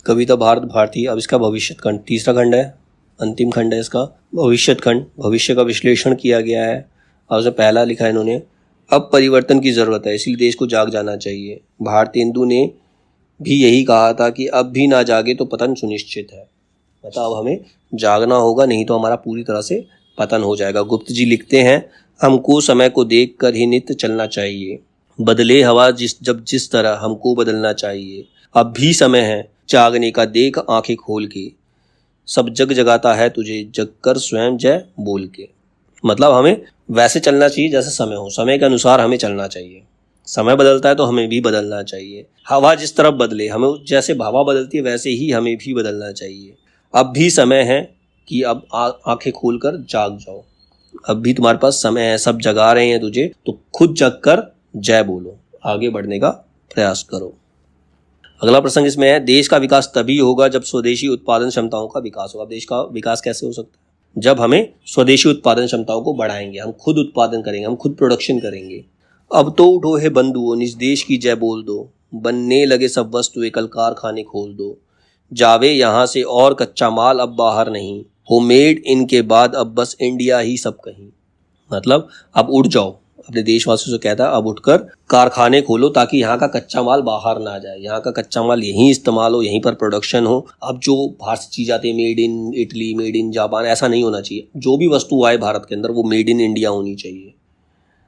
कविता भारत भारती। अब इसका भविष्य खंड, तीसरा खंड है, अंतिम खंड है इसका, भविष्य खंड। भविष्य का विश्लेषण किया गया है। अब उसमें पहला लिखा है इन्होंने, अब परिवर्तन की जरूरत है इसलिए देश को जाग जाना चाहिए। भारतेंदु ने भी यही कहा था कि अब भी ना जागे तो पतन सुनिश्चित है। मतलब अब हमें जागना होगा, नहीं तो हमारा पूरी तरह से पतन हो जाएगा। गुप्त जी लिखते हैं, हमको समय को देख कर ही नित्य चलना चाहिए, बदले हवा जिस तरह हमको बदलना चाहिए। अब भी समय है जागने का, देख आंखें खोल के, सब जग जगाता है तुझे, जग कर स्वयं जय बोल के। मतलब हमें वैसे चलना चाहिए जैसे समय हो, समय के अनुसार हमें चलना चाहिए। समय बदलता है तो हमें भी बदलना चाहिए। हवा जिस तरफ बदले, हमें जैसे हवा बदलती है वैसे ही हमें भी बदलना चाहिए। अब भी समय है कि अब आंखें खोलकर जाग जाओ। अब भी तुम्हारे पास समय है, सब जगा रहे हैं तुझे, तो खुद जग कर जय बोलो, आगे बढ़ने का प्रयास करो। अगला प्रसंग इसमें है, देश का विकास तभी होगा जब स्वदेशी उत्पादन क्षमताओं का विकास होगा। देश का विकास कैसे हो सकता है? जब हमें स्वदेशी उत्पादन क्षमताओं को बढ़ाएंगे, हम खुद उत्पादन करेंगे, हम खुद प्रोडक्शन करेंगे। अब तो उठो हे बंधुओं, निज देश की जय बोल दो, बनने लगे सब वस्तुएं कल कारखाने खोल दो। जावे यहाँ से और कच्चा माल अब बाहर नहीं, हो मेड इन के बाद अब बस इंडिया ही सब कहीं। मतलब अब उठ जाओ, अपने देशवासियों से कहता है अब उठकर कारखाने खोलो ताकि यहाँ का कच्चा माल बाहर ना जाए, यहाँ का कच्चा माल यहीं इस्तेमाल हो, यहीं पर प्रोडक्शन हो। अब जो बाहर से चीज आती है, made in Italy, made in Japan, ऐसा नहीं होना चाहिए। जो भी वस्तु आए भारत के अंदर वो मेड इन इंडिया होनी चाहिए।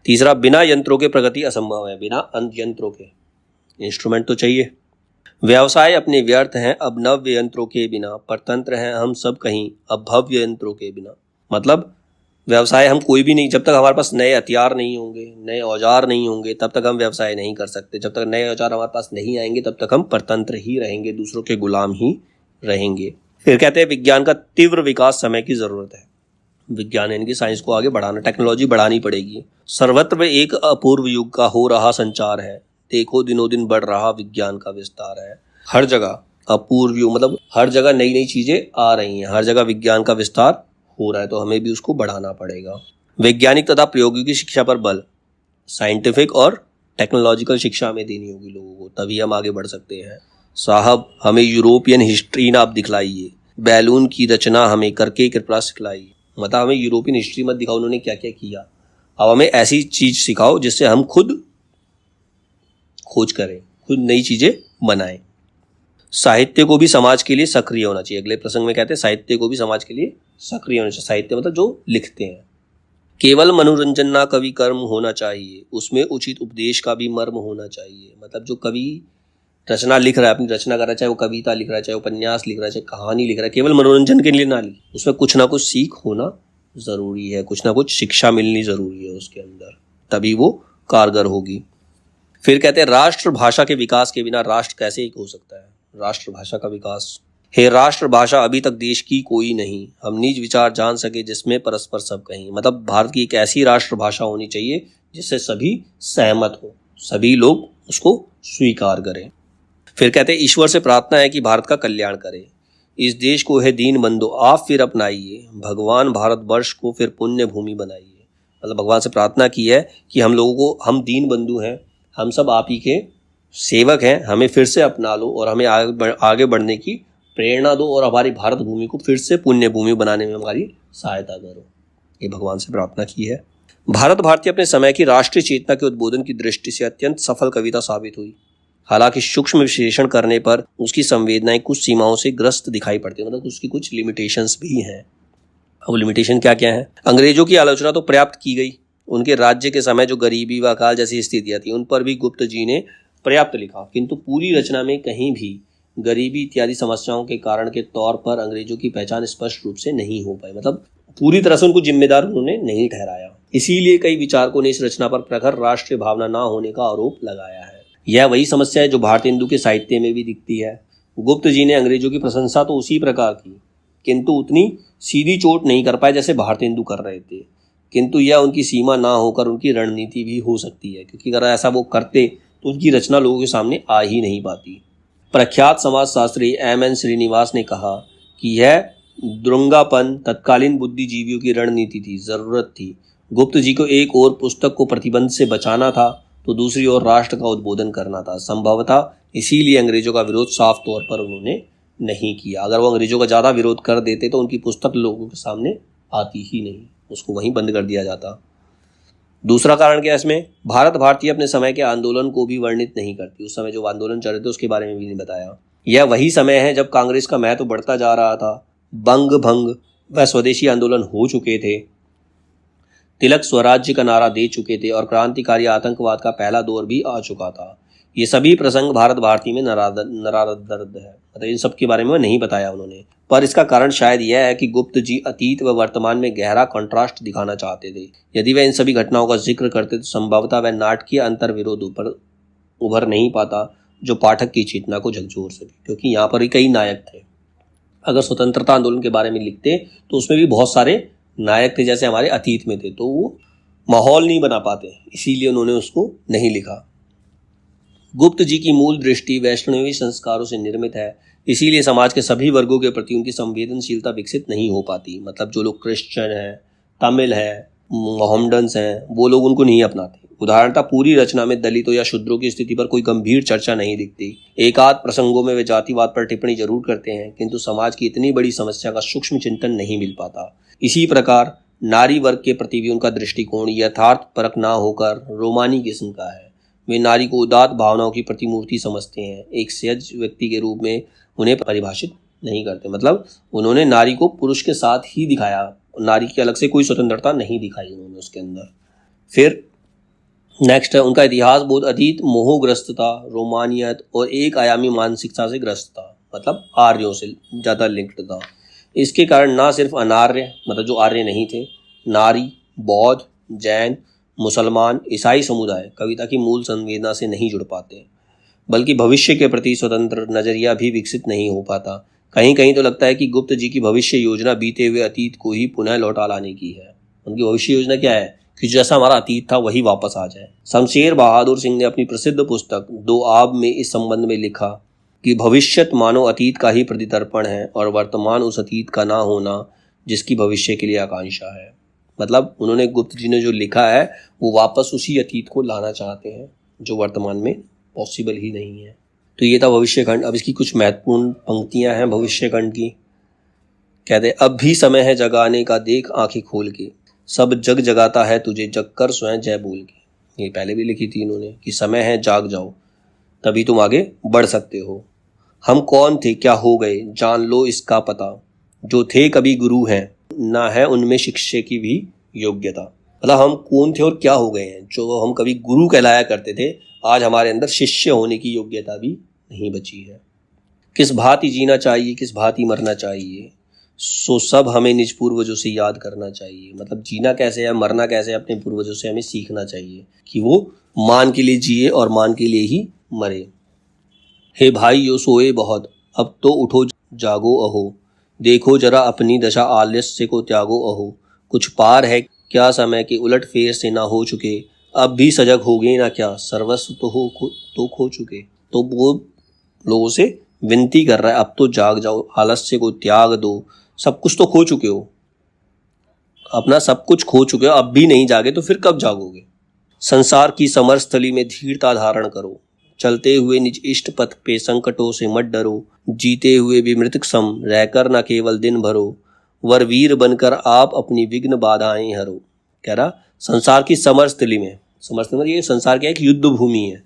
तीसरा, बिना यंत्रों के प्रगति असंभव है। बिना यंत्रों के, इंस्ट्रूमेंट तो चाहिए। व्यवसाय अपने व्यर्थ हैं अब नव्य यंत्रों के बिना, परतंत्र हैं हम सब कहीं अब भव्य यंत्रों के बिना। मतलब व्यवसाय हम कोई भी नहीं, जब तक हमारे पास नए हथियार नहीं होंगे, नए औजार नहीं होंगे, तब तक हम व्यवसाय नहीं कर सकते। जब तक नए औजार हमारे पास नहीं आएंगे तब तक हम परतंत्र ही रहेंगे, दूसरों के गुलाम ही रहेंगे। फिर कहते हैं, विज्ञान का तीव्र विकास समय की जरूरत है। विज्ञान यानी कि साइंस को आगे बढ़ाना, टेक्नोलॉजी बढ़ानी पड़ेगी। सर्वत्र एक अपूर्व युग का हो रहा संचार है, देखो दिनों दिन बढ़ रहा विज्ञान का विस्तार है। हर जगह अपूर्व युग, मतलब हर जगह नई नई चीजें आ रही हैं, हर जगह विज्ञान का विस्तार हो रहा है, तो हमें भी उसको बढ़ाना पड़ेगा। वैज्ञानिक तथा प्रौद्योगिकी शिक्षा पर बल, साइंटिफिक और टेक्नोलॉजिकल शिक्षा हमें देनी होगी लोगों को, तभी हम आगे बढ़ सकते हैं। साहब हमें यूरोपियन हिस्ट्री ना आप दिखलाइए, बैलून की रचना हमें करके कृपया सिखलाइए। मतलब हमें यूरोपियन हिस्ट्री मत दिखाओ उन्होंने क्या क्या किया, अब हमें ऐसी चीज सिखाओ जिससे हम खुद खोज करें, खुद नई चीजें बनाएं। साहित्य को भी समाज के लिए सक्रिय होना चाहिए। अगले प्रसंग में कहते हैं साहित्य को भी समाज के लिए सक्रिय होना चाहिए। साहित्य मतलब जो लिखते हैं। केवल मनोरंजन ना कवि कर्म होना चाहिए, उसमें उचित उपदेश का भी मर्म होना चाहिए। मतलब जो कवि रचना लिख रहा है, अपनी रचना कर रहा है, चाहे वो कविता लिख रहा है, चाहे उपन्यास लिख रहा है, चाहे कहानी लिख रहा है, केवल मनोरंजन के लिए ना लिख, उसमें कुछ ना कुछ सीख होना जरूरी है, कुछ ना कुछ शिक्षा मिलनी जरूरी है उसके अंदर, तभी वो कारगर होगी। फिर कहते हैं, राष्ट्रभाषा के विकास के बिना राष्ट्र कैसे एक हो सकता है। राष्ट्रभाषा का विकास, हे राष्ट्रभाषा अभी तक देश की कोई नहीं, हम निज विचार जान सके जिसमें परस्पर सब कहीं। मतलब भारत की एक ऐसी राष्ट्रभाषा होनी चाहिए जिससे सभी सहमत हो, सभी लोग उसको स्वीकार करें। फिर कहते हैं, ईश्वर से प्रार्थना है कि भारत का कल्याण करे, इस देश को है दीन बंधु आप फिर अपनाइए, भगवान भारतवर्ष को फिर पुण्य भूमि बनाइए। मतलब भगवान से प्रार्थना की है कि हम लोगों को, हम दीन बंधु हैं, हम सब आप ही के सेवक हैं, हमें फिर से अपना लो और हमें आगे बढ़ने की प्रेरणा दो और हमारी भारत भूमि को फिर से पुण्य भूमि बनाने में हमारी सहायता करो। ये भगवान से प्रार्थना की है। भारत भारती अपने समय की राष्ट्रीय चेतना के उद्बोधन की दृष्टि से अत्यंत सफल कविता साबित हुई। हालांकि सूक्ष्म विश्लेषण करने पर उसकी संवेदनाएं कुछ सीमाओं से ग्रस्त दिखाई पड़ती है, मतलब उसकी कुछ लिमिटेशंस भी हैं। अब लिमिटेशन क्या क्या है? अंग्रेजों की आलोचना तो पर्याप्त की गई, उनके राज्य के समय जो गरीबी व अकाल जैसी स्थितियां थी उन पर भी गुप्त जी ने पर्याप्त लिखा, किंतु पूरी रचना में कहीं भी गरीबी इत्यादि समस्याओं के कारण के तौर पर अंग्रेजों की पहचान स्पष्ट रूप से नहीं हो पाई। मतलब पूरी तरह से उनको जिम्मेदार उन्होंने नहीं ठहराया। इसीलिए कई विचारकों ने इस रचना पर प्रखर राष्ट्रीय भावना न होने का आरोप लगाया है। यह वही समस्या है जो भारतेंदु के साहित्य में भी दिखती है। गुप्त जी ने अंग्रेजों की प्रशंसा तो उसी प्रकार की, किंतु उतनी सीधी चोट नहीं कर पाए जैसे भारतेंदु कर रहे थे। किंतु यह उनकी सीमा ना होकर उनकी रणनीति भी हो सकती है, क्योंकि अगर ऐसा वो करते तो उनकी रचना लोगों के सामने आ ही नहीं पाती। प्रख्यात समाजशास्त्री एम.एन. श्रीनिवास ने कहा कि यह द्रुंगापन तत्कालीन बुद्धिजीवियों की रणनीति थी, जरूरत थी। गुप्त जी को एक और पुस्तक को प्रतिबंध से बचाना था तो दूसरी ओर राष्ट्र का उद्बोधन करना था। संभवतः इसीलिए अंग्रेजों का विरोध साफ तौर पर उन्होंने नहीं किया। अगर वो अंग्रेजों का ज़्यादा विरोध कर देते तो उनकी पुस्तक लोगों के सामने आती ही नहीं, उसको वहीं बंद कर दिया जाता। दूसरा कारण क्या है इसमें, भारत भारतीय अपने समय के आंदोलन को भी वर्णित नहीं करती। उस समय जो आंदोलन चल रहे थे उसके बारे में भी नहीं बताया। यह वही समय है जब कांग्रेस का महत्व बढ़ता जा रहा था। बंग भंग व स्वदेशी आंदोलन हो चुके थे, तिलक स्वराज्य का नारा दे चुके थे और क्रांतिकारी आतंकवाद का पहला दौर भी आ चुका था। ये सभी प्रसंग भारत भारती में नरादर्द है, मतलब इन सब के बारे में नहीं बताया उन्होंने। पर इसका कारण शायद यह है कि गुप्त जी अतीत व वर्तमान में गहरा कंट्रास्ट दिखाना चाहते थे। यदि वह इन सभी घटनाओं का जिक्र करते तो संभवतः वह नाटकीय अंतर विरोध ऊपर उभर नहीं पाता जो पाठक की चेतना को झकझोर सके, क्योंकि यहाँ पर ही कई नायक थे। अगर स्वतंत्रता आंदोलन के बारे में लिखते तो उसमें भी बहुत सारे नायक थे जैसे हमारे अतीत में थे, तो वो माहौल नहीं बना पाते, इसीलिए उन्होंने उसको नहीं लिखा। गुप्त जी की मूल दृष्टि वैष्णवी संस्कारों से निर्मित है, इसीलिए समाज के सभी वर्गों के प्रति उनकी संवेदनशीलता विकसित नहीं हो पाती। मतलब जो लोग क्रिश्चियन हैं, तमिल हैं, मोहम्मडन्स हैं, वो लोग उनको नहीं अपनाते। उदाहरणतः पूरी रचना में दलितों या शूद्रों की स्थिति पर कोई गंभीर चर्चा नहीं दिखती। एक आध प्रसंगों में वे जातिवाद पर टिप्पणी जरूर करते हैं, किंतु समाज की इतनी बड़ी समस्या का सूक्ष्म चिंतन नहीं मिल पाता। इसी प्रकार नारी वर्ग के प्रति भी उनका दृष्टिकोण यथार्थ परक ना होकर रोमानी किस्म का है। वे नारी को उदात्त भावनाओं की प्रतिमूर्ति समझते हैं, एक सहज व्यक्ति के रूप में उन्हें परिभाषित नहीं करते। मतलब उन्होंने नारी को पुरुष के साथ ही दिखाया, नारी की अलग से कोई स्वतंत्रता नहीं दिखाई उन्होंने उसके अंदर। फिर नेक्स्ट है उनका इतिहास बोध अतीत मोहग्रस्तता, रोमानियत और एक आयामी मानसिकता से ग्रस्त था, मतलब आर्यों से ज़्यादा लिंक्ड था। इसके कारण ना सिर्फ अनार्य, मतलब जो आर्य नहीं थे, नारी, बौद्ध, जैन, मुसलमान, ईसाई समुदाय कविता की मूल संवेदना से नहीं जुड़ पाते, बल्कि भविष्य के प्रति स्वतंत्र नजरिया भी विकसित नहीं हो पाता। कहीं कहीं तो लगता है कि गुप्त जी की भविष्य योजना बीते हुए अतीत को ही पुनः लौटा लाने की है। उनकी भविष्य योजना क्या है कि जैसा हमारा अतीत था वही वापस आ जाए। शमशेर बहादुर सिंह ने अपनी प्रसिद्ध पुस्तक दो आब में इस संबंध में लिखा कि भविष्यत मानो अतीत का ही प्रतिदर्पण है और वर्तमान उस अतीत का ना होना जिसकी भविष्य के लिए आकांक्षा है। मतलब उन्होंने, गुप्त जी ने जो लिखा है वो वापस उसी अतीत को लाना चाहते हैं जो वर्तमान में पॉसिबल ही नहीं है। तो ये था भविष्य खंड। अब इसकी कुछ महत्वपूर्ण पंक्तियां हैं भविष्य खंड की। कहते अब भी समय है जगाने का, देख आंखें खोल के, सब जग जगाता है तुझे, जग कर स्वयं जय बोल के। ये पहले भी लिखी थी इन्होंने कि समय है, जाग जाओ, तभी तुम आगे बढ़ सकते हो। हम कौन थे क्या हो गए, जान लो इसका पता, जो थे कभी गुरु हैं, ना है उनमें शिक्षे की भी योग्यता। मतलब हम कौन थे और क्या हो गए हैं, जो हम कभी गुरु कहलाया करते थे, आज हमारे अंदर शिष्य होने की योग्यता भी नहीं बची है। किस भांति जीना चाहिए, किस भांति मरना चाहिए, सो सब हमें निज पूर्वजों से याद करना चाहिए। मतलब जीना कैसे है, मरना कैसे है, अपने पूर्वजों से हमें सीखना चाहिए कि वो मान के लिए जिए और मान के लिए ही मरे। हे भाई यो सोए बहुत, अब तो उठो जागो अहो, देखो जरा अपनी दशा आलस्य को त्यागो अहो, कुछ पार है क्या समय के उलट फेर से ना हो चुके, अब भी सजग हो गए ना क्या, सर्वस्व तो खो चुके। तो वो लोगों से विनती कर रहा है अब तो जाग जाओ, आलस्य को त्याग दो, सब कुछ तो खो चुके हो, अपना सब कुछ खो चुके हो, अब भी नहीं जागे तो फिर कब जागोगे। संसार की समरस्थली में धीरता धारण करो, चलते हुए निज इष्ट पथ पे संकटों से मत डरो, जीते हुए भी मृतक सम रहकर न केवल दिन भरो, वर वीर बनकर आप अपनी विघ्न बाधाएं हरो। कह रहा संसार की समरस्थली में, समरस्थली मतलब ये संसार क्या है, एक युद्ध भूमि है।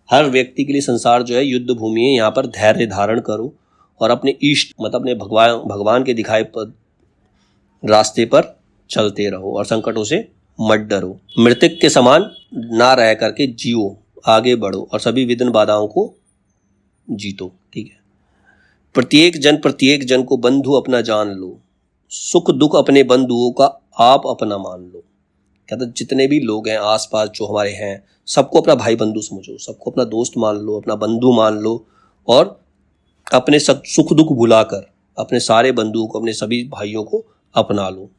हर व्यक्ति के लिए संसार जो है युद्ध भूमि है। यहाँ पर धैर्य धारण करो और अपने इष्ट मतलब अपने भगवान के दिखाए रास्ते पर चलते रहो और संकटों से मत डरो। मृतक के समान ना रह करके जियो, आगे बढ़ो और सभी विघ्न बाधाओं को जीतो। ठीक है। प्रत्येक जन को बंधु अपना जान लो, सुख दुख अपने बंधुओं का आप अपना मान लो। कहते जितने भी लोग हैं आसपास जो हमारे हैं, सबको अपना भाई बंधु समझो, सबको अपना दोस्त मान लो, अपना बंधु मान लो और अपने सुख दुख भुलाकर अपने सारे बंधुओं को, अपने सभी भाइयों को अपना लो।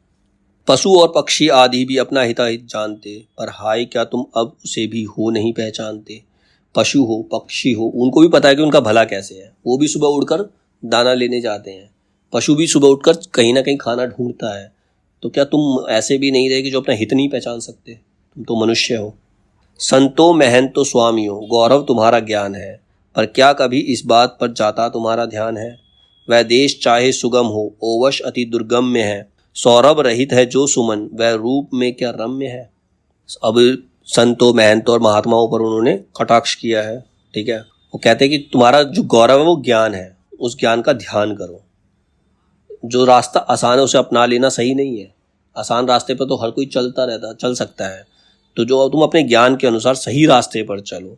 पशु और पक्षी आदि भी अपना हिताहित जानते, पर हाय क्या तुम अब उसे भी हो नहीं पहचानते। पशु हो पक्षी हो, उनको भी पता है कि उनका भला कैसे है, वो भी सुबह उठकर दाना लेने जाते हैं। पशु भी सुबह उठकर कहीं ना कहीं खाना ढूंढता है। तो क्या तुम ऐसे भी नहीं रहे कि जो अपना हित नहीं पहचान सकते? तुम तो मनुष्य हो। संतो महंतो स्वामियों, गौरव तुम्हारा ज्ञान है, पर क्या कभी इस बात पर जाता तुम्हारा ध्यान है, वह देश चाहे सुगम हो, ओवश अति दुर्गम में है। सौरभ रहित है जो सुमन, वह रूप में क्या रम्य है। अब संतों, महंतों और महात्माओं पर उन्होंने कटाक्ष किया है, ठीक है। वो कहते हैं कि तुम्हारा जो गौरव है वो ज्ञान है, उस ज्ञान का ध्यान करो। जो रास्ता आसान है उसे अपना लेना सही नहीं है। आसान रास्ते पर तो हर कोई चल सकता है। तो जो तुम अपने ज्ञान के अनुसार सही रास्ते पर चलो।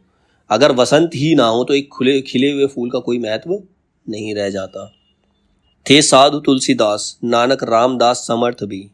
अगर वसंत ही ना हो तो एक खिले हुए फूल का कोई महत्व नहीं रह जाता। थे साधु तुलसीदास, नानक रामदास समर्थ भी,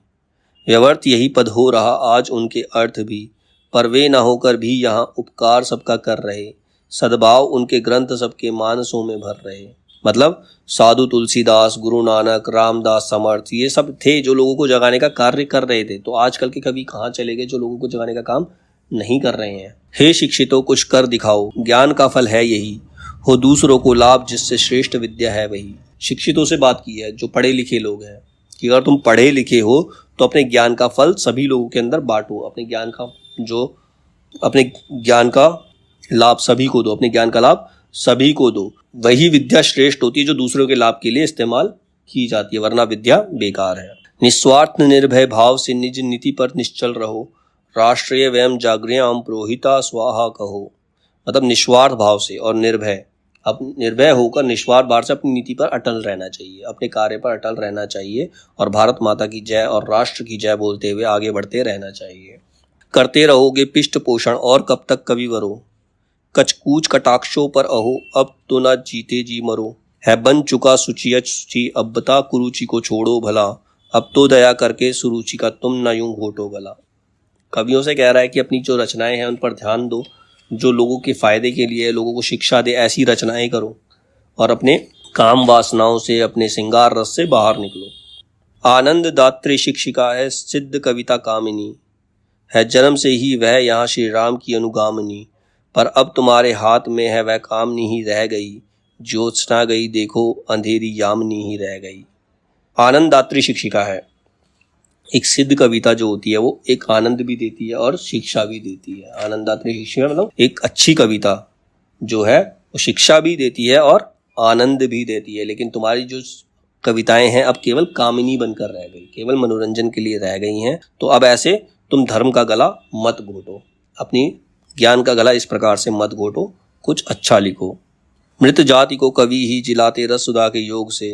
व्यवर्थ यही पद हो रहा आज उनके अर्थ भी। पर वे न होकर भी यहाँ उपकार सबका कर रहे, सद्भाव उनके ग्रंथ सबके मानसों में भर रहे। मतलब साधु तुलसीदास, गुरु नानक, रामदास समर्थ, ये सब थे जो लोगों को जगाने का कार्य कर रहे थे। तो आजकल के कवि कहाँ चले गए जो लोगों को जगाने का काम नहीं कर रहे हैं। हे शिक्षितों कुछ कर दिखाओ, ज्ञान का फल है यही, हो दूसरों को लाभ जिससे श्रेष्ठ विद्या है वही। शिक्षितों से बात की है, जो पढ़े लिखे लोग हैं, कि अगर तुम पढ़े लिखे हो तो अपने ज्ञान का फल सभी लोगों के अंदर बांटो। अपने ज्ञान का लाभ सभी को दो, अपने ज्ञान का लाभ सभी को दो। वही विद्या श्रेष्ठ होती है जो दूसरों के लाभ के लिए इस्तेमाल की जाती है, वरना विद्या बेकार है। निस्वार्थ निर्भय भाव से निज नीति पर निश्चल रहो, राष्ट्रीय वयम जागृयाम प्रोहिता स्वाहा कहो। मतलब निस्वार्थ भाव से और निर्भय, अब निर्भय होकर निस्वार्थ भाव से अपनी नीति पर अटल रहना चाहिए, अपने कार्य पर अटल रहना चाहिए और भारत माता की जय और राष्ट्र की जय बोलते हुए आगे बढ़ते रहना चाहिए। करते रहोगे पिष्ट पोषण और कब तक कविवरो, कचकूच कटाक्षों पर अहो अब तो ना जीते जी मरो। है बन चुका सुचियच सुचि, अब बता कुरुचि को छोड़ो भला, अब तो दया करके सुरुचि का तुम न यूं घोटो गला। कवियों से कह रहा है कि अपनी जो रचनाएं हैं उन पर ध्यान दो, जो लोगों के फायदे के लिए, लोगों को शिक्षा दे, ऐसी रचनाएं करो और अपने काम वासनाओं से, अपने श्रृंगार रस से बाहर निकलो। आनंद दात्री शिक्षिका है सिद्ध कविता कामिनी, है जन्म से ही वह यहाँ श्री राम की अनुगामिनी। पर अब तुम्हारे हाथ में है वह कामनी ही रह गई, ज्योत्सना गई देखो अंधेरी यामिनी ही रह गई। आनंद दात्री शिक्षिका है। एक सिद्ध कविता जो होती है वो एक आनंद भी देती है और शिक्षा भी देती है। आनंदात्री शिक्षा मतलब एक अच्छी कविता जो है वो शिक्षा भी देती है और आनंद भी देती है। लेकिन तुम्हारी जो कविताएं हैं अब केवल कामिनी बनकर रह गई, केवल मनोरंजन के लिए रह गई हैं। तो अब ऐसे तुम धर्म का गला मत घोटो, अपनी ज्ञान का गला इस प्रकार से मत घोटो, कुछ अच्छा लिखो। मृत जाति को कवि ही जिलाते रस सुधा के योग से,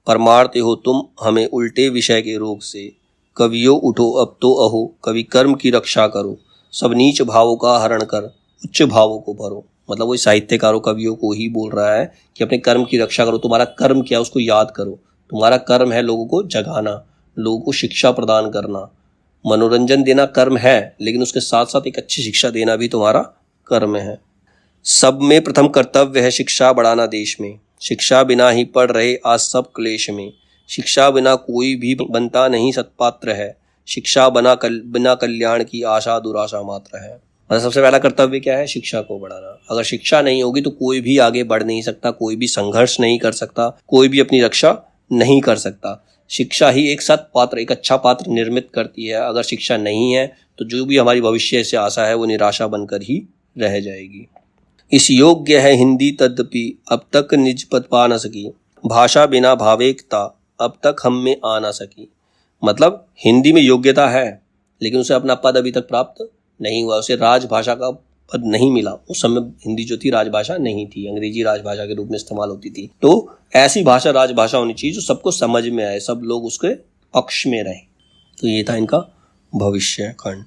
पर मारते हो तुम हमें उल्टे विषय के रोग से। कवियों उठो अब तो अहो, कवि कर्म की रक्षा करो, सब नीच भावों का हरण कर उच्च भावों को भरो। मतलब वो साहित्यकारों कवियों को ही बोल रहा है कि अपने कर्म की रक्षा करो। तुम्हारा कर्म क्या उसको याद करो। तुम्हारा कर्म है लोगों को जगाना, लोगों को शिक्षा प्रदान करना। मनोरंजन देना कर्म है, लेकिन उसके साथ साथ एक अच्छी शिक्षा देना भी तुम्हारा कर्म है। सब में प्रथम कर्तव्य है शिक्षा बढ़ाना देश में, शिक्षा बिना ही पढ़ रहे आज सब क्लेश में। शिक्षा बिना कोई भी बनता नहीं सत्पात्र है, शिक्षा बिना कल्याण की आशा दुराशा मात्र है। मतलब सबसे पहला कर्तव्य क्या है? शिक्षा को बढ़ाना। अगर शिक्षा नहीं होगी तो कोई भी आगे बढ़ नहीं सकता, कोई भी संघर्ष नहीं कर सकता, कोई भी अपनी रक्षा नहीं कर सकता। शिक्षा ही एक सत्पात्र, एक अच्छा पात्र निर्मित करती है। अगर शिक्षा नहीं है तो जो भी हमारी भविष्य से आशा है वो निराशा बनकर ही रह जाएगी। इस योग्य है हिंदी तद्यपि अब तक निज पद पा न सकी, भाषा बिना भावेकता अब तक हम में आ ना सकी। मतलब हिंदी में योग्यता है लेकिन उसे अपना पद अभी तक प्राप्त नहीं हुआ, उसे राजभाषा का पद नहीं मिला। उस समय हिंदी जो थी राजभाषा नहीं थी, अंग्रेजी राजभाषा के रूप में इस्तेमाल होती थी। तो ऐसी भाषा राजभाषा होनी चाहिए जो सबको समझ में आए, सब लोग उसके पक्ष में रहें। तो ये था इनका भविष्य खंड।